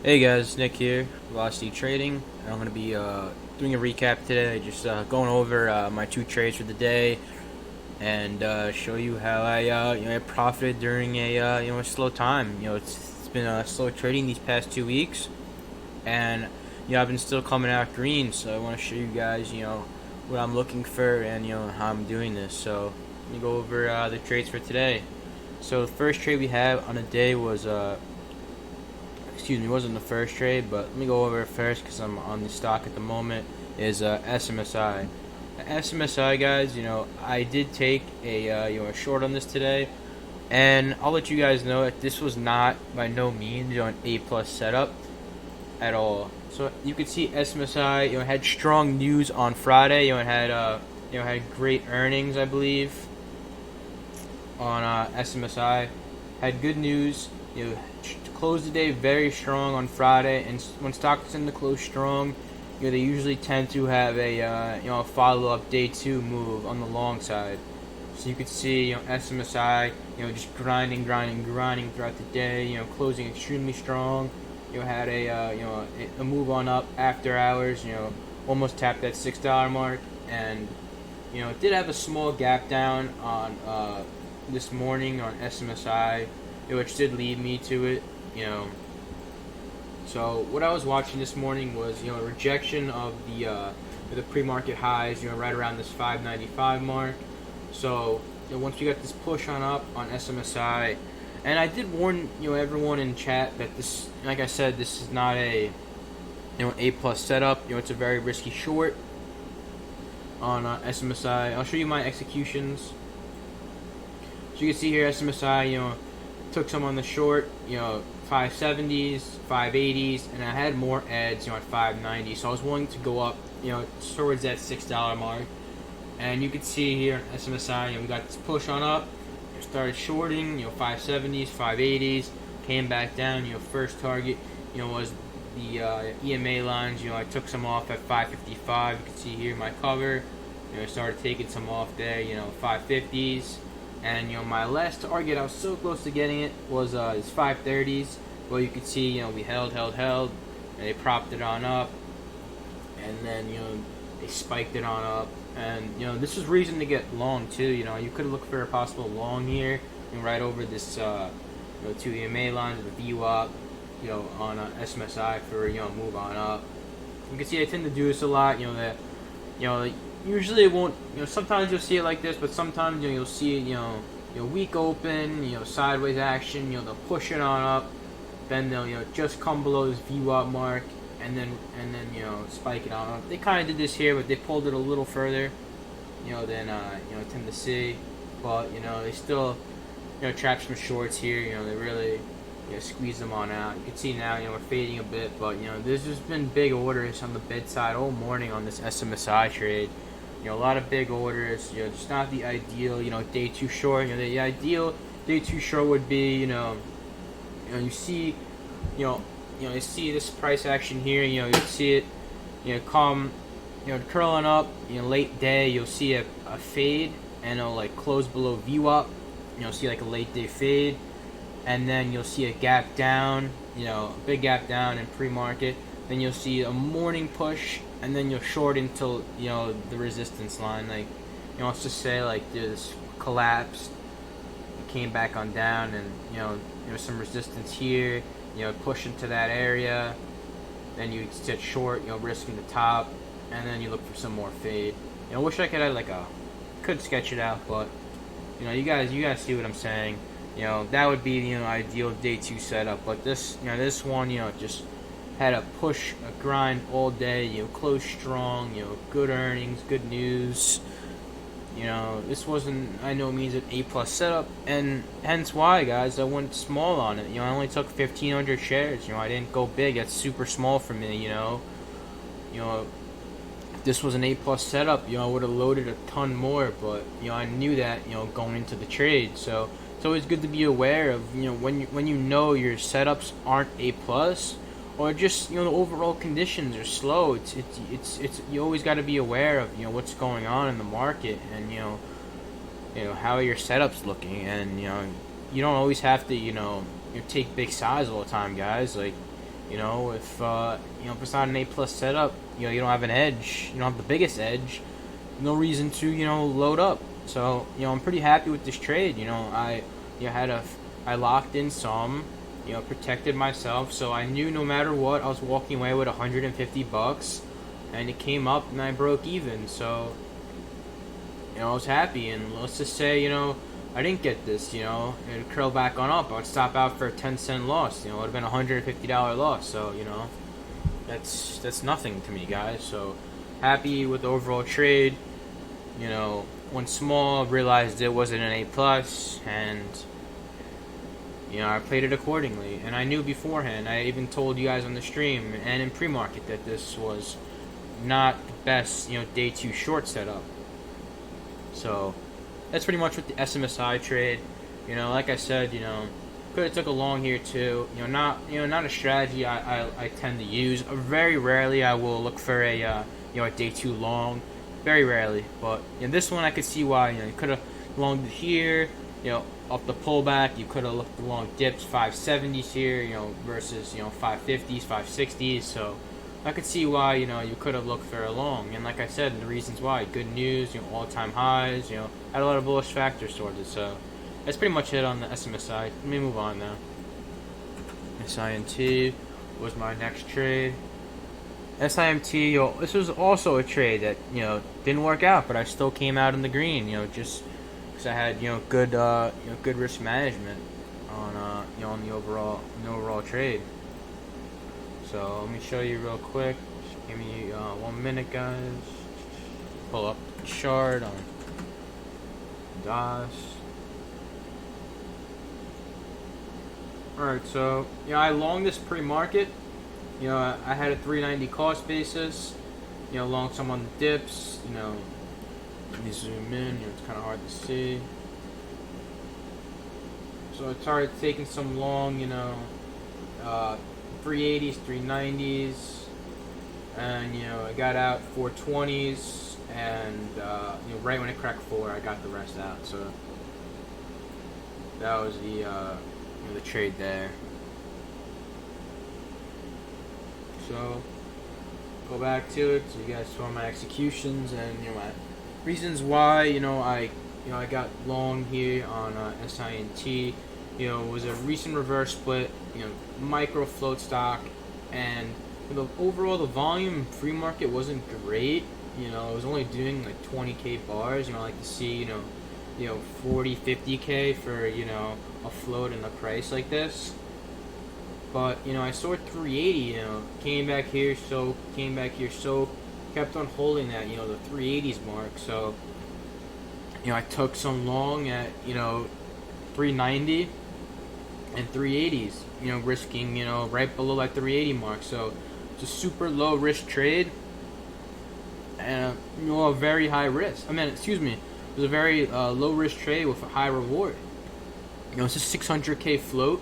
Hey guys, Nick here, Velocity Trading. I'm going to be doing a recap today, just going over my two trades for the day, and show you how I profited during a slow time. It's been slow trading these past 2 weeks, and I've been still coming out green. So I want to show you guys what I'm looking for and how I'm doing this. So let me go over the trades for today. So the first trade we have on the day was excuse me, it wasn't the first trade, but let me go over it first because I'm on the stock at the moment, is SMSI. SMSI, guys, I did take a short on this today, and I'll let you guys know that this was not by no means an A plus setup at all. So you could see SMSI, had strong news on Friday. It had great earnings, I believe, on SMSI. Had good news. Closed the day very strong on Friday, and when stocks tend to close strong, they usually tend to have a follow-up day two move on the long side. So you could see SMSI just grinding throughout the day. Closing extremely strong. Had a move on up after hours. Almost tapped that $6 mark, and it did have a small gap down on this morning on SMSI, which did lead me to it. So what I was watching this morning was a rejection of the pre-market highs, right around this 595 mark. So once we got this push on up on SMSI, and I did warn everyone in chat that this, like I said, this is not a A plus setup. It's a very risky short on SMSI. I'll show you my executions. So you can see here SMSI, took some on the short, 570s, 580s, and I had more ads, at 590. So I was willing to go up, towards that $6 mark. And you can see here on SMSI, we got this push on up, started shorting, 570s, 580s, came back down. First target, was the EMA lines. I took some off at 555. You can see here my cover. I started taking some off there, 550s. And my last target, I was so close to getting it, was is 530s. Well, you can see we held, and they propped it on up, and then they spiked it on up, and this was reason to get long too. You could look for a possible long here, right over this two EMA lines with VWAP, on SMSI for move on up. You can see I tend to do this a lot. Usually it won't, sometimes you'll see it like this, but sometimes you'll see it, weak open, sideways action, they'll push it on up, then they'll just come below this VWAP mark, and then spike it on up. They kind of did this here, but they pulled it a little further, than tend to see, but they still trap some shorts here. They really squeeze them on out. You can see now we're fading a bit, but there's just been big orders on the bid side all morning on this SMSI trade. A lot of big orders. Just not the ideal day two short. The ideal day two short would be you see you see this price action here. You see it come curling up. Late day you'll see a fade, and it'll like close below VWAP. See like a late day fade, and then you'll see a gap down. A big gap down in pre-market. Then you'll see a morning push, and then you'll short until the resistance line. Like let's just say like this collapsed, it came back on down, and there's some resistance here. Push into that area. Then you sit short, risking the top, and then you look for some more fade. I wish I could have could sketch it out, but you guys see what I'm saying. That would be the ideal day two setup. But this this one just had a push, a grind all day. Close strong. Good earnings, good news. This wasn't by no means an A plus setup, and hence why, guys, I went small on it. I only took 1,500 shares. I didn't go big. That's super small for me. If this was an A plus setup, I would have loaded a ton more. But I knew that going into the trade. So it's always good to be aware of when your setups aren't A plus, or just the overall conditions are slow. It's you always got to be aware of what's going on in the market, and how your setup's looking, and you don't always have to take big size all the time, guys. Like You know, if it's not an A plus setup, you don't have an edge. You don't have the biggest edge. No reason to load up. So I'm pretty happy with this trade. I locked in some. Protected myself. So I knew no matter what, I was walking away with $150, and it came up and I broke even. So I was happy. And let's just say I didn't get this, it'd curl back on up. I would stop out for a 10-cent loss. It would have been a $150 loss. So, that's nothing to me, guys. So, happy with the overall trade. Went small, realized it wasn't an A plus, and I played it accordingly. And I knew beforehand. I even told you guys on the stream and in pre-market that this was not the best, day two short setup. So that's pretty much with the SMSI trade. Like I said, could have took a long here too. Not a strategy I tend to use. Very rarely I will look for a day two long. Very rarely, but this one I could see why. You could have longed it here. Off the pullback, you could have looked the long dips 570s here. Versus 550s, 560s. So I could see why you could have looked for a long, and like I said, the reasons why: good news, all-time highs, had a lot of bullish factors towards it. So that's pretty much it on the SMSI. Let me move on now. SIMT was my next trade. SIMT, this was also a trade that didn't work out, but I still came out in the green. Just because I had good risk management on on the overall trade. So let me show you real quick. Just give me 1 minute, guys. Pull up the chart on DOS. Alright, so I longed this pre-market. I had a 390 cost basis. Long some on the dips. Let me zoom in. It's kind of hard to see. So I started taking some long. 380s, 390s, and I got out 420s, and right when it cracked 4, I got the rest out. So that was the trade there. So go back to it. So you guys saw my executions and my reasons why I got long here on SINT. Was a recent reverse split, micro float stock, and overall the volume free market wasn't great. It was only doing like 20k bars. I like to see 40, 50k for a float in the price like this. But I saw 380. Came back here, so kept on holding that the 380s mark. So I took some long at 390 and 380s, risking, right below that 380 mark. So it's a super low risk trade and, a very high risk. It was a very low risk trade with a high reward. It's a 600k float,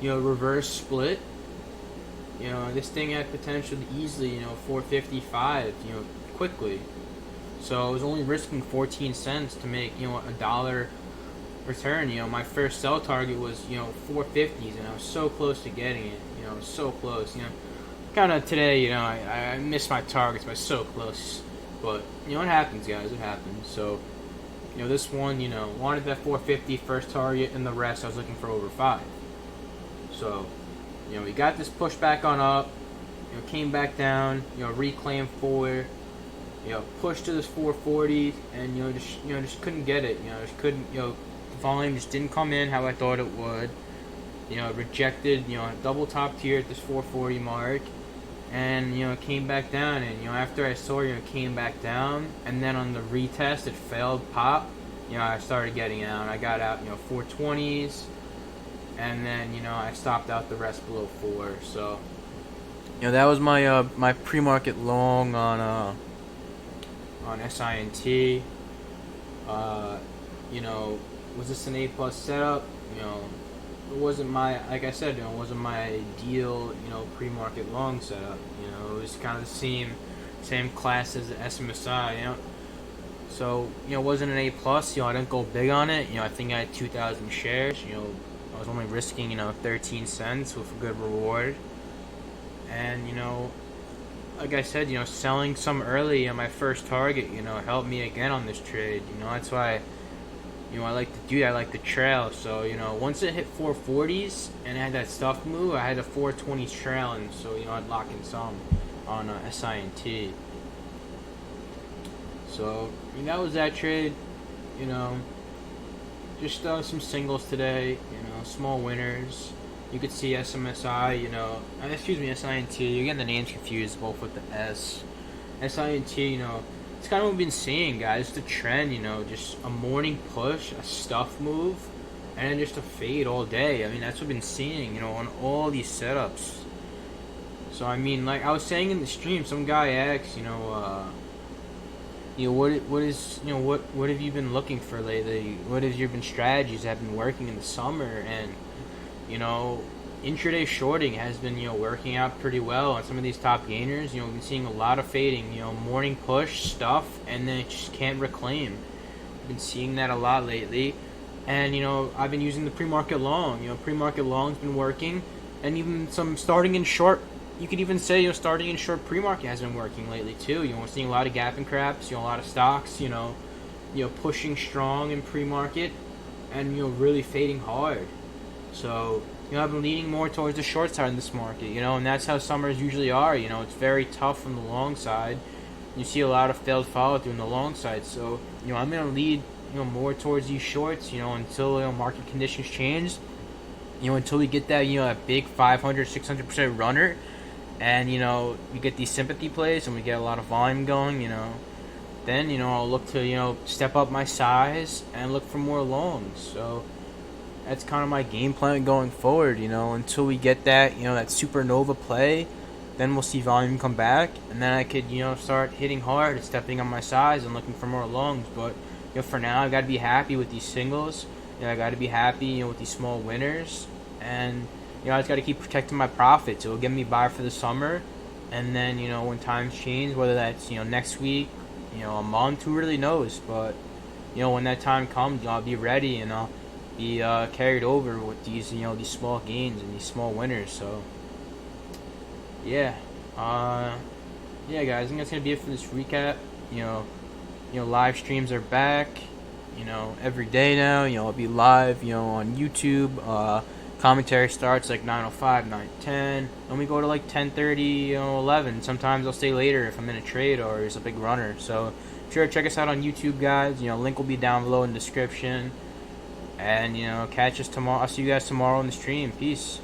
reverse split. This thing had potential to easily, 455, quickly. So I was only risking 14 cents to make, a dollar return. My first sell target was 450s, and I was so close to getting it. So close. Kind of today, I missed my targets by so close, but it happens, guys. It happens. So this one, wanted that 450 first target, and the rest I was looking for over 5. So we got this push back on up. Came back down. Reclaimed 4. Pushed to this 440, and just couldn't get it. Just couldn't. The volume just didn't come in how I thought it would. Rejected. Double top tier at this 440 mark, and came back down. And after I saw came back down, and then on the retest it failed pop. I started getting out. I got out 420s, and then I stopped out the rest below 4. So that was my my pre-market long on SINT. Was this an A plus setup? It wasn't my, like I said, it wasn't my ideal, pre-market long setup. It was kind of the same class as the SMSI. So it wasn't an A plus. I didn't go big on it. I think I had 2,000 shares. I was only risking 13 cents with a good reward. And like I said, selling some early on my first target, helped me again on this trade. That's why, I like to do that. I like the trail. So, once it hit 440s and I had that stuff move, I had a 420s trail, and so, I'd lock in some on SINT. So, that was that trade. You know, just some singles today. Small winners. You could see SMSI. Excuse me, SINT. You're getting the names confused, both with the S. SINT. It's kind of what we've been seeing, guys. The trend. Just a morning push, a stuff move, and then just a fade all day. I mean, that's what we've been seeing. On all these setups. So like I was saying in the stream, some guy asked, what have you been looking for lately? What have your been strategies that have been working in the summer? And intraday shorting has been working out pretty well on some of these top gainers. We've been seeing a lot of fading. Morning push stuff, and then it just can't reclaim. I've been seeing that a lot lately, and I've been using the pre-market long. Pre-market long's been working, and even some starting in short. You could even say, starting in short pre-market has been working lately too. We're seeing a lot of gap and craps, a lot of stocks, pushing strong in pre-market, and really fading hard. So, I've been leaning more towards the short side in this market, and that's how summers usually are. It's very tough from the long side. You see a lot of failed follow-through in the long side. So, I'm going to lead, more towards these shorts, until, market conditions change. Until we get that, that big 500, 600% runner. And, we get these sympathy plays and we get a lot of volume going, then, I'll look to, step up my size and look for more longs. So that's kind of my game plan going forward, until we get that, that supernova play. Then we'll see volume come back, and then I could, start hitting hard and stepping on my size and looking for more longs. But, for now, I got to be happy with these singles. I got to be happy, with these small winners. And, I just got to keep protecting my profits. It will get me by for the summer. And then, when times change, whether that's, next week, a month, who really knows. But, when that time comes, I'll be ready and I'll be carried over with these, these small gains and these small winners. So, yeah. Yeah, guys, I think that's going to be it for this recap. Live streams are back, every day now. I'll be live, on YouTube. Commentary starts like 9:05, 9:10, and we go to like 10:30, 11. Sometimes I'll stay later if I'm in a trade or there's a big runner. So, sure, check us out on YouTube, guys. Link will be down below in the description. And, catch us tomorrow. I'll see you guys tomorrow on the stream. Peace.